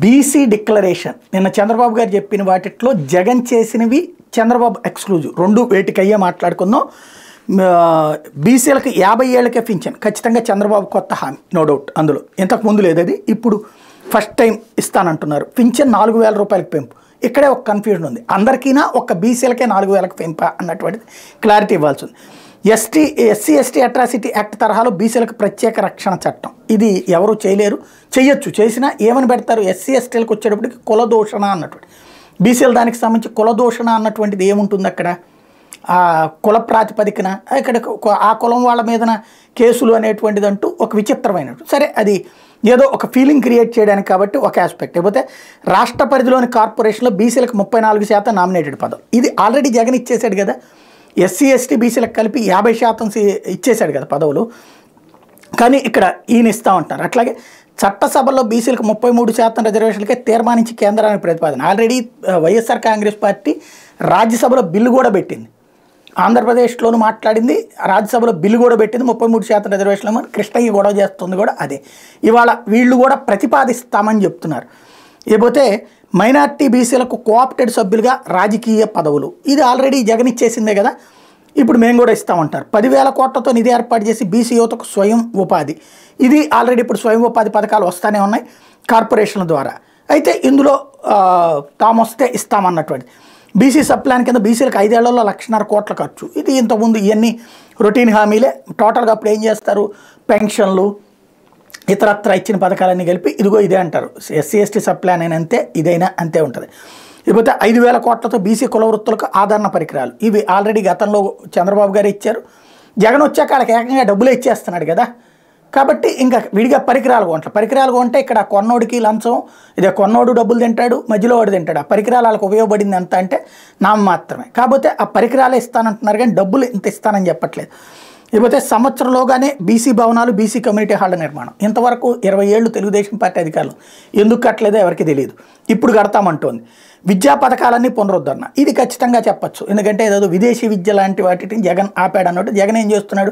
BC declaration నిన్న చంద్రబాబు గారు చెప్పిన వాటిలో జగన్ చేసినవి చంద్రబాబు ఎక్స్క్లూజివ్ రెండు వేటికయ్యే మాట్లాడుకుందాం. బీసీలకు 50 ఏళ్లకే పింఛన్ ఖచ్చితంగా చంద్రబాబు కొత్త హామీ, నో డౌట్. అందులో ఇంతకు ముందు లేదు, అది ఇప్పుడు ఫస్ట్ టైం ఇస్తానంటున్నారు. పింఛన్ 4000 రూపాయలకు పెంపు. ఇక్కడే ఒక కన్ఫ్యూజన్ ఉంది, అందరికీనా ఒక్క బీసీలకే 4000కి పెంప అన్నటువంటిది క్లారిటీ ఇవ్వాల్సి ఉంది. ఎస్సీ ఎస్టీ అట్రాసిటీ యాక్ట్ తరహాలో బీసీలకు ప్రత్యేక రక్షణ చట్టం, ఇది ఎవరు చేయలేరు, చేయొచ్చు, చేసినా ఏమని పెడతారు, ఎస్సీ ఎస్టీలకు వచ్చేటప్పటికి కులదూషణ అన్నటువంటి, బీసీల దానికి సంబంధించి కులదూషణ అన్నటువంటిది ఏముంటుంది అక్కడ, కుల ప్రాతిపదికన ఇక్కడ ఆ కులం వాళ్ళ మీదన కేసులు అనేటువంటిది అంటూ ఒక విచిత్రమైనట్టు. సరే, అది ఏదో ఒక ఫీలింగ్ క్రియేట్ చేయడానికి కాబట్టి ఒక ఆస్పెక్ట్. లేకపోతే రాష్ట్ర పరిధిలోని కార్పొరేషన్లో బీసీలకు 34% నామినేటెడ్ పదం, ఇది ఆల్రెడీ జగన్ ఇచ్చేసాడు కదా. ఎస్సీ ఎస్టీ బీసీలకు కలిపి 50% ఇచ్చేశాడు కదా పదవులు, కానీ ఇక్కడ ఈయన ఇస్తామంటారు. అట్లాగే చట్టసభల్లో బీసీలకు 33% రిజర్వేషన్లకే తీర్మానించి కేంద్రానికి ప్రతిపాదన. ఆల్రెడీ వైఎస్ఆర్ కాంగ్రెస్ పార్టీ రాజ్యసభలో బిల్లు కూడా పెట్టింది, ఆంధ్రప్రదేశ్లోనూ మాట్లాడింది, రాజ్యసభలో బిల్లు కూడా పెట్టింది 33% రిజర్వేషన్లు. కృష్ణయ్య గొడవ చేస్తుంది కూడా అదే. ఇవాళ వీళ్ళు కూడా ప్రతిపాదిస్తామని చెప్తున్నారు. లేకపోతే మైనార్టీ బీసీలకు కోఆప్టెడ్ సభ్యులుగా రాజకీయ పదవులు, ఇది ఆల్రెడీ జగన్ ఇచ్చేసిందే కదా, ఇప్పుడు మేము కూడా ఇస్తామంటారు. 10,000 కోట్లతో నిధి ఏర్పాటు చేసి బీసీ యువతకు స్వయం ఉపాధి, ఇది ఆల్రెడీ ఇప్పుడు స్వయం ఉపాధి పథకాలు వస్తూనే ఉన్నాయి కార్పొరేషన్ల ద్వారా. అయితే ఇందులో తాము వస్తే ఇస్తామన్నటువంటి బీసీ సబ్ ప్లాన్ కింద బీసీలకు 5 ఏళ్లలో 1,50,000 కోట్ల ఖర్చు, ఇది ఇంతకుముందు ఇవన్నీ రొటీన్ హామీలే. టోటల్గా అప్పుడు ఏం చేస్తారు, పెన్షన్లు ఇతరత్ర ఇచ్చిన పథకాలన్నీ కలిపి ఇదిగో ఇదే అంటారు. ఎస్సీ ఎస్టీ సబ్ ప్లాన్ అయినా అంతే, ఇదైనా అంతే ఉంటుంది. లేకపోతే 5,000 కోట్లతో బీసీ కుల వృత్తులకు ఆదరణ పరికరాలు, ఇవి ఆల్రెడీ గతంలో చంద్రబాబు గారు ఇచ్చారు. జగన్ వచ్చాక వాళ్ళకి ఏకంగా డబ్బులే ఇచ్చేస్తున్నాడు కదా, కాబట్టి ఇంకా విడిగా పరికరాలు కొంటే ఇక్కడ కొన్నోడికి లంచం, ఇదే కొన్నోడు డబ్బులు తింటాడు, మధ్యలో వాడు తింటాడు. ఆ పరికరాలు వాళ్ళకి ఉపయోగపడింది ఎంత అంటే నామ మాత్రమే. కాకపోతే ఆ పరికరాలే ఇస్తానంటున్నారు కానీ డబ్బులు ఇంత ఇస్తానని చెప్పట్లేదు. లేకపోతే సంవత్సరంలోగానే బీసీ భవనాలు, బీసీ కమ్యూనిటీ హాళ్ళ నిర్మాణం, ఇంతవరకు 20 ఏళ్ళు తెలుగుదేశం పార్టీ అధికారులు ఎందుకు కట్టలేదో ఎవరికి తెలియదు, ఇప్పుడు కడతామంటోంది. విద్యా పథకాలన్నీ పునరుద్ధరణ, ఇది ఖచ్చితంగా చెప్పచ్చు, ఎందుకంటే ఏదో విదేశీ విద్య లాంటి వాటిని జగన్ ఆపాడు అన్నట్టు. జగన్ ఏం చేస్తున్నాడు,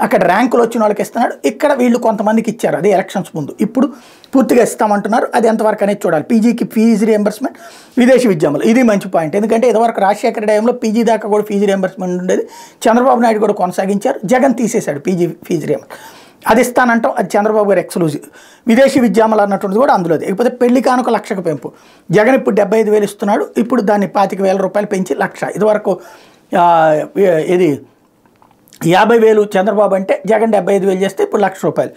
అక్కడ ర్యాంకులు వచ్చిన వాళ్ళకి ఇస్తున్నాడు, ఇక్కడ వీళ్ళు కొంతమందికి ఇచ్చారు, అది ఎలక్షన్స్ ముందు, ఇప్పుడు పూర్తిగా ఇస్తామంటున్నారు. అది ఎంతవరకు అనేది చూడాలి. పీజీకి ఫీజు రియంబర్స్మెంట్, విదేశీ విద్యాములు, ఇది మంచి పాయింట్. ఎందుకంటే ఇదివరకు రాజశేఖర టైంలో పీజీ దాకా కూడా ఫీజు రియంబర్స్మెంట్ ఉండేది, చంద్రబాబు నాయుడు కూడా కొనసాగించారు, జగన్ తీసేశాడు పీజీ ఫీజు రియంబర్స్మెంట్. అది ఇస్తానంటాం, అది చంద్రబాబు గారు ఎక్స్క్లూజివ్. విదేశీ విద్యాములు అన్నటువంటిది కూడా అందులో. లేకపోతే పెళ్లి కానుక 1,00,000 పెంపు, జగన్ ఇప్పుడు 75,000 ఇస్తున్నాడు, ఇప్పుడు దాన్ని 25,000 రూపాయలు పెంచి 1,00,000. ఇదివరకు ఇది 50,000 చంద్రబాబు అంటే జగన్ 75,000 చేస్తే ఇప్పుడు 1,00,000 రూపాయలు,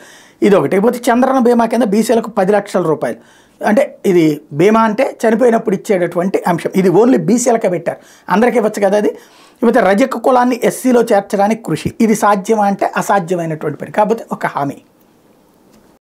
ఇది ఒకటి. లేకపోతే చంద్రన బీమా కింద బీసీలకు 10 లక్షల రూపాయలు, అంటే ఇది బీమా అంటే చనిపోయినప్పుడు ఇచ్చేటటువంటి అంశం, ఇది ఓన్లీ బీసీలకే పెట్టారు, అందరికీ ఇవ్వచ్చు కదా అది. లేకపోతే రజక కులాన్ని ఎస్సీలో చేర్చడానికి కృషి, ఇది సాధ్యమా అంటే అసాధ్యమైనటువంటి పని, కాకపోతే ఒక హామీ.